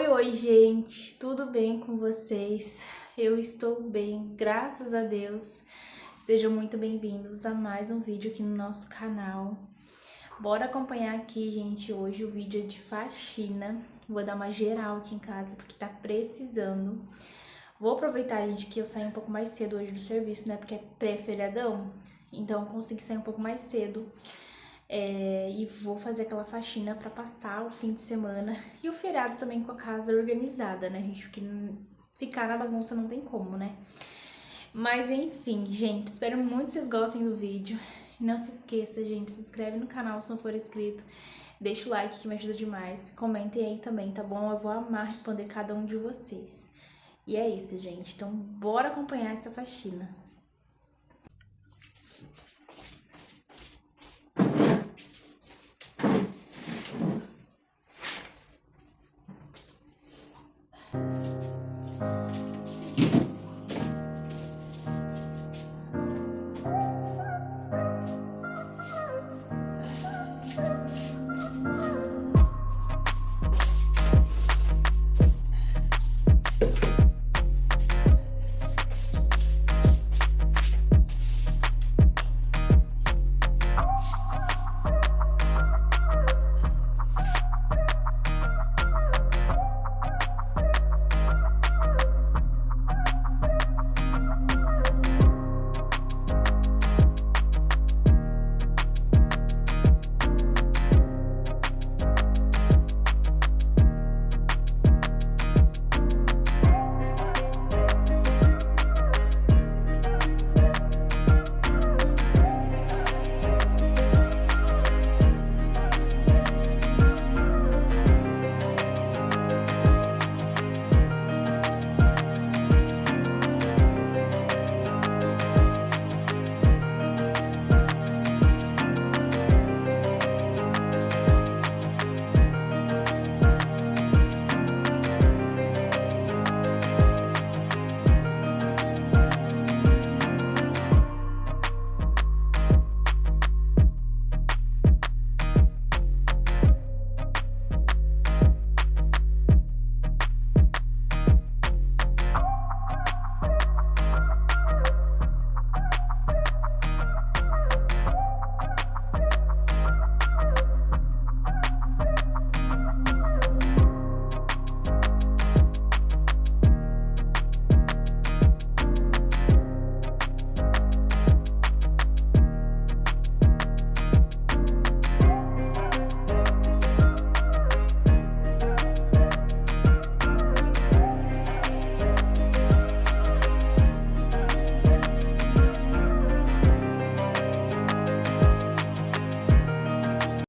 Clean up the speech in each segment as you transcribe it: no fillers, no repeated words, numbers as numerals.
Oi, gente, tudo bem com vocês? Eu estou bem, graças a Deus. Sejam muito bem-vindos a mais um vídeo aqui no nosso canal. Bora acompanhar aqui, gente, hoje o vídeo é de faxina. Vou dar uma geral aqui em casa porque tá precisando. Vou aproveitar, gente, que eu saí um pouco mais cedo hoje do serviço, né? Porque é pré-feriadão, então eu consegui sair um pouco mais cedo. E vou fazer aquela faxina pra passar o fim de semana e o feriado também com a casa organizada, né, gente? Porque ficar na bagunça não tem como, né? Mas enfim, gente, espero muito que vocês gostem do vídeo. Não se esqueça, gente, se inscreve no canal se não for inscrito. Deixa o like que me ajuda demais. Comentem aí também, tá bom? Eu vou amar responder cada um de vocês. E é isso, gente. Então, bora acompanhar essa faxina.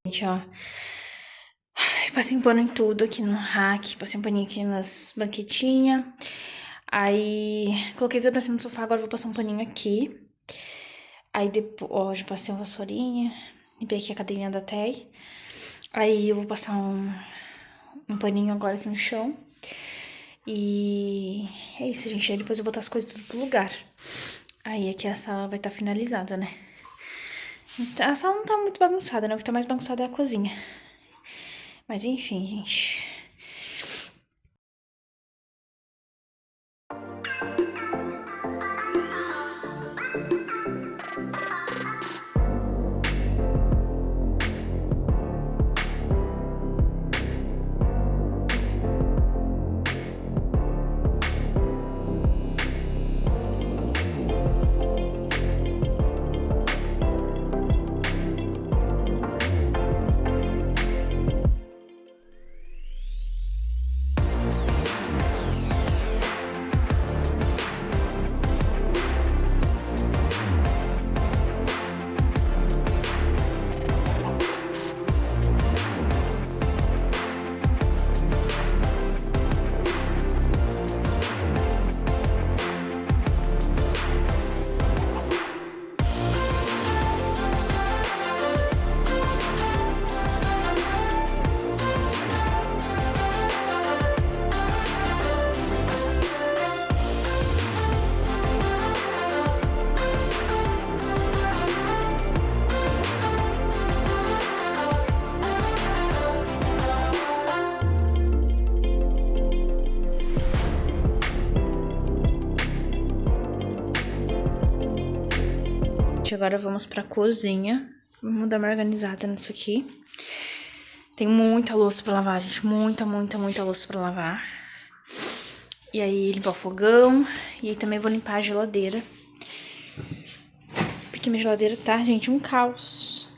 Gente, ó, passei um pano em tudo aqui no rack, passei um paninho aqui nas banquetinhas, aí coloquei tudo pra cima do sofá, agora vou passar um paninho aqui, aí depois, ó, já passei uma vassourinha, limpei aqui a cadeirinha da Tei, aí eu vou passar um paninho agora aqui no chão, e é isso, gente, aí depois eu vou botar as coisas tudo pro lugar, aí aqui a sala vai estar finalizada, né? A sala não tá muito bagunçada, né? O que tá mais bagunçado é a cozinha. Mas enfim, gente. agora vamos pra cozinha. Vamos dar uma organizada nisso aqui. Tem muita louça pra lavar, gente. Muita louça pra lavar. E aí, limpar o fogão. E aí também vou limpar a geladeira. Porque minha geladeira tá, gente, um caos.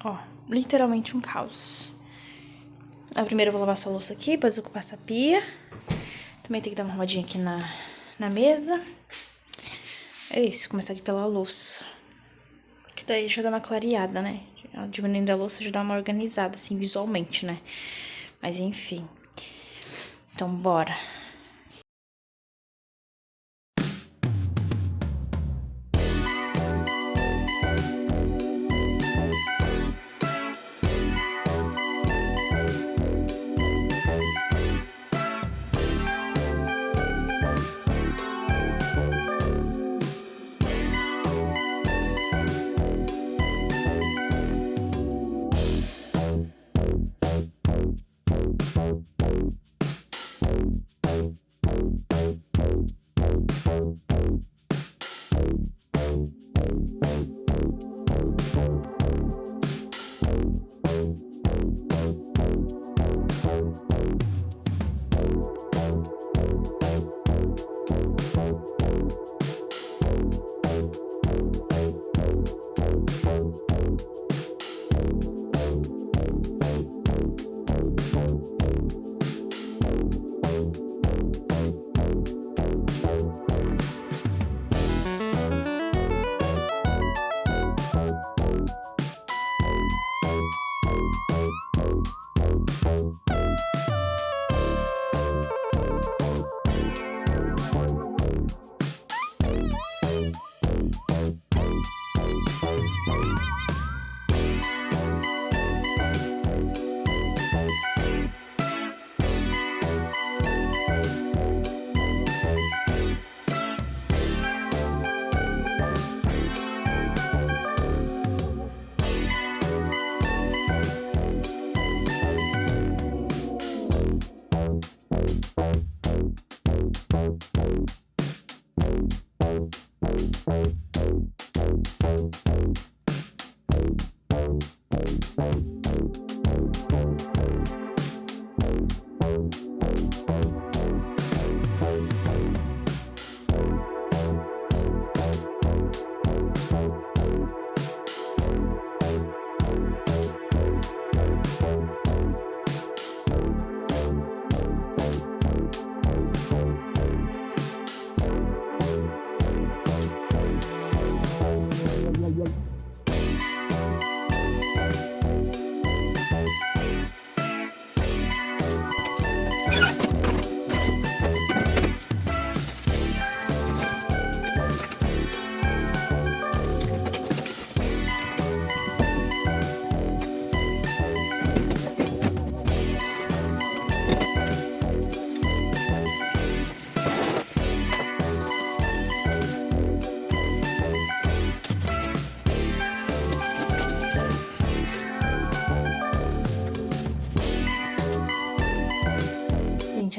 Ó, literalmente um caos. Primeiro eu vou lavar essa louça aqui, depois eu vou passar a pia. Também tem que dar uma arrumadinha aqui na mesa. É isso, começar aqui pela louça. Que daí já dá uma clareada, né? Diminuindo a louça já dá uma organizada, assim, visualmente, né? Mas enfim. Então, bora.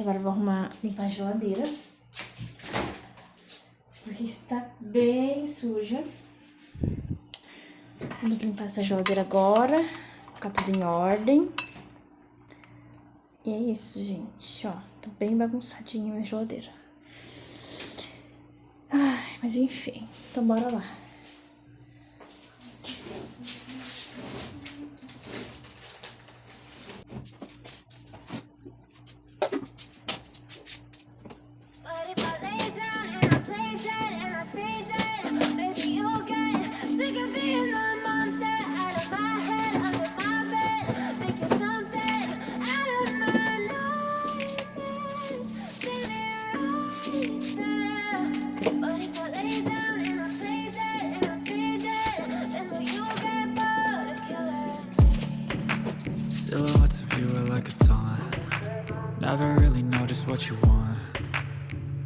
Agora eu vou limpar a geladeira, porque está bem suja. Vamos limpar essa geladeira agora, colocar tudo em ordem. E é isso, gente, ó, tá bem bagunçadinha a minha geladeira. Ai, mas enfim, então bora lá. Silhouettes of you are like a taunt. Never really know just what you want.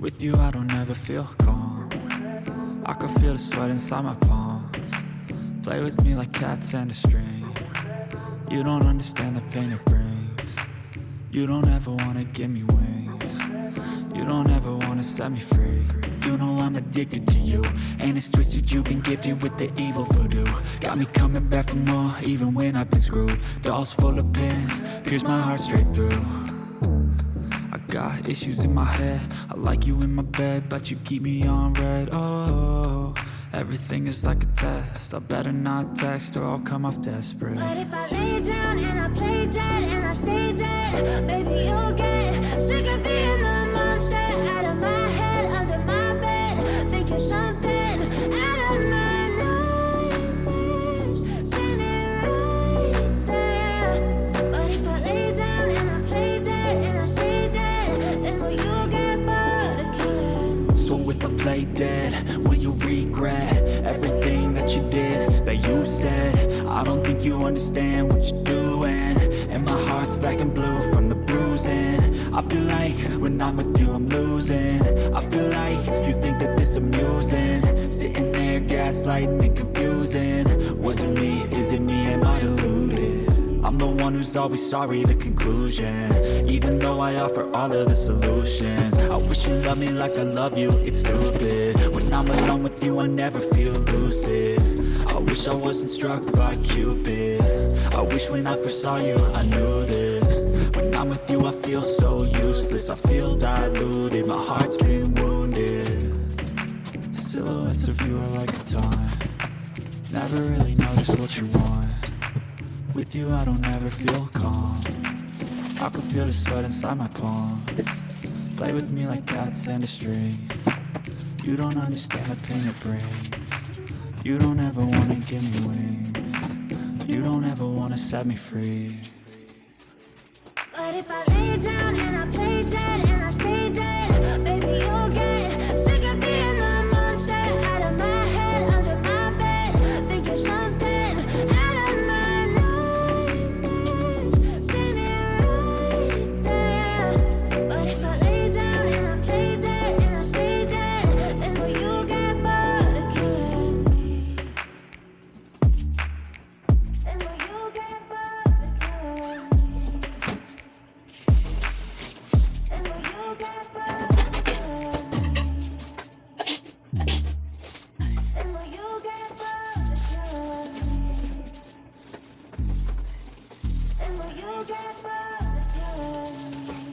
With you I don't ever feel calm. I can feel the sweat inside my palms. Play with me like cats and a string. You don't understand the pain it brings. You don't ever wanna give me wings. You don't ever wanna set me free. You know I'm addicted to you, and it's twisted, you've been gifted with the evil voodoo. Got me coming back for more, even when I've been screwed. Dolls full of pins, pierce my heart straight through. I got issues in my head, I like you in my bed, but you keep me on red. Oh, everything is like a test, I better not text or I'll come off desperate. But if I lay down and I play dead and I stay dead, baby you'll get sick of being the monster out of my head, under my bed, thinking something out of my nightmares, standing right there. But if I lay down and I play dead and I stay dead, then will you get bored of killing me? So if I play dead, will you regret everything that you did, that you said? I don't think you understand what you're doing, and my heart's black and blue from the bruising. I feel like when I'm with you I'm losing. I feel like you think that this amusing, sitting there gaslighting and confusing. Was it me? Is it me? Am I deluded? I'm the one who's always sorry, the conclusion, even though I offer all of the solutions. I wish you loved me like I love you, it's stupid. When I'm alone with you I never feel lucid. I wish I wasn't struck by Cupid. I wish when I first saw you I knew this. When I'm with you I feel so useless, I feel diluted, my heart's been wounded. Silhouettes of you are like a taunt, never really know just what you want. With you I don't ever feel calm, I can feel the sweat inside my palm. Play with me like cats and a string, you don't understand the pain it brings. You don't ever wanna give me wings, you don't ever wanna set me free. But if I lay down and I play dead and I stay dead, baby you'll get sick of being the monster out of my head, under my bed, thinking something out of my nightmares, standing right there. But if I lay down and I play dead and I stay dead, then will you get bored of killing me? Then will you get bored of killing me? And will you get bored of killing me? And will you get bored of killing me? And will you get bored of killing me?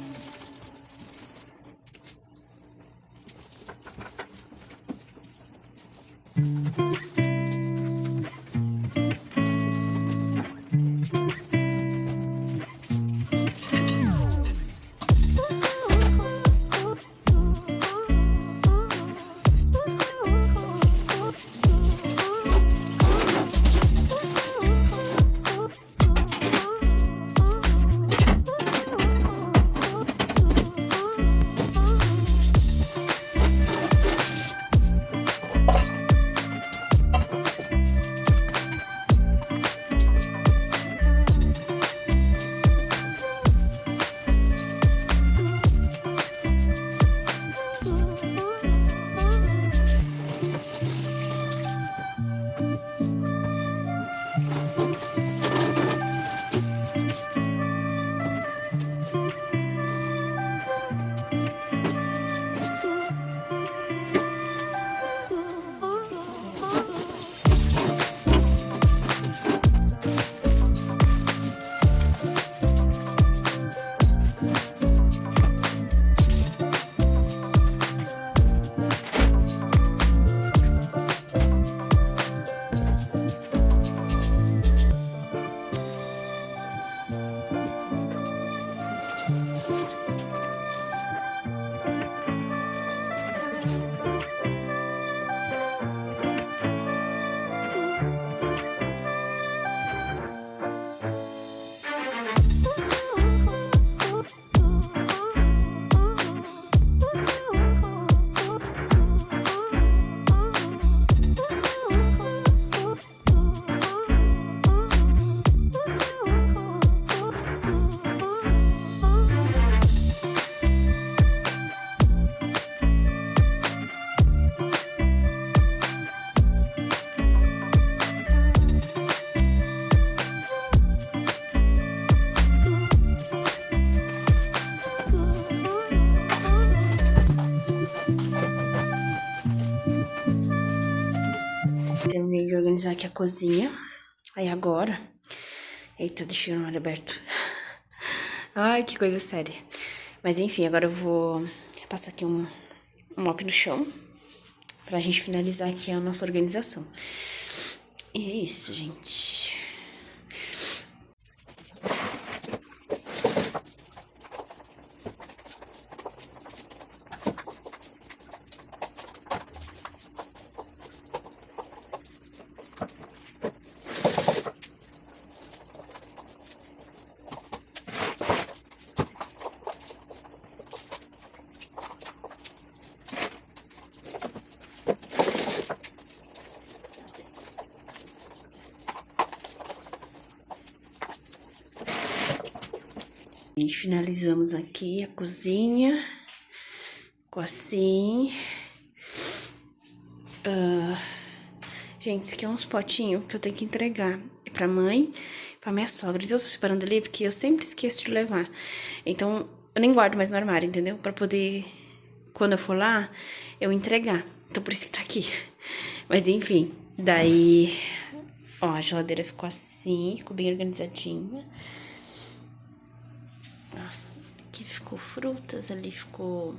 aqui a cozinha. Aí agora... Eita, deixei o olho aberto. Ai, que coisa séria. Mas enfim, agora eu vou passar aqui um mop no chão. Pra gente finalizar aqui a nossa organização. E é isso, gente. A gente finalizamos aqui a cozinha. Ficou assim. Gente, isso aqui é uns potinhos que eu tenho que entregar pra mãe, pra minha sogra. Então eu tô separando ali porque eu sempre esqueço de levar. Então eu nem guardo mais no armário, entendeu? Pra poder, quando eu for lá, eu entregar. Então por isso que tá aqui. Mas enfim, daí... Ó, a geladeira ficou assim, ficou bem organizadinha. Aqui ficou frutas, ali ficou...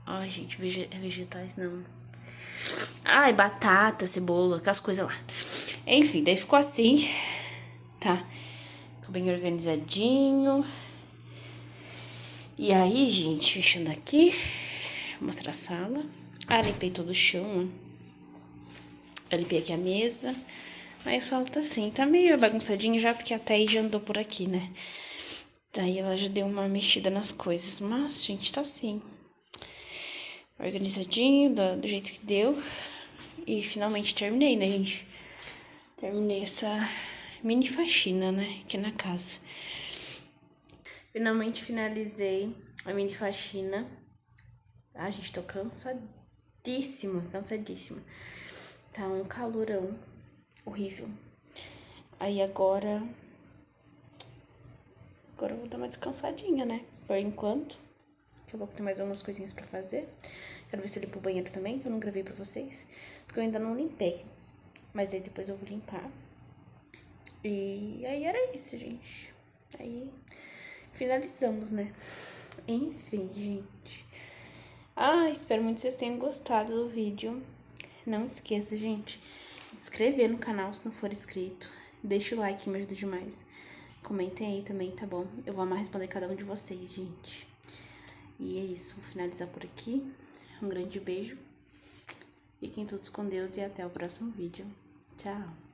Ai, gente, vegetais não. Ai, batata, cebola, aquelas coisas lá. Enfim, daí ficou assim, tá? Ficou bem organizadinho. E aí, gente, fechando aqui, vou mostrar a sala. Limpei todo o chão, ó. Limpei aqui a mesa. Aí a sala tá assim, tá meio bagunçadinho já, porque a Thaís já andou por aqui, né? Daí ela já deu uma mexida nas coisas, mas, gente, tá assim. Organizadinho, do jeito que deu. E finalmente terminei, né, gente? Terminei essa mini faxina, né, aqui na casa. Finalmente finalizei a mini faxina. Ah, gente, tô cansadíssima. Tá um calorão horrível. Aí agora eu vou dar uma descansadinha, né, por enquanto. Daqui a pouco tem mais algumas coisinhas pra fazer. Quero ver se eu limpo o banheiro também, que eu não gravei pra vocês. Porque eu ainda não limpei. Mas aí depois eu vou limpar. E aí era isso, gente. Aí finalizamos, né? Enfim, gente. Espero muito que vocês tenham gostado do vídeo. Não esqueça, gente, de se inscrever no canal se não for inscrito. Deixa o like, me ajuda demais. Comentem aí também, tá bom? Eu vou amar responder cada um de vocês, gente. E é isso, vou finalizar por aqui. Um grande beijo. Fiquem todos com Deus e até o próximo vídeo. Tchau!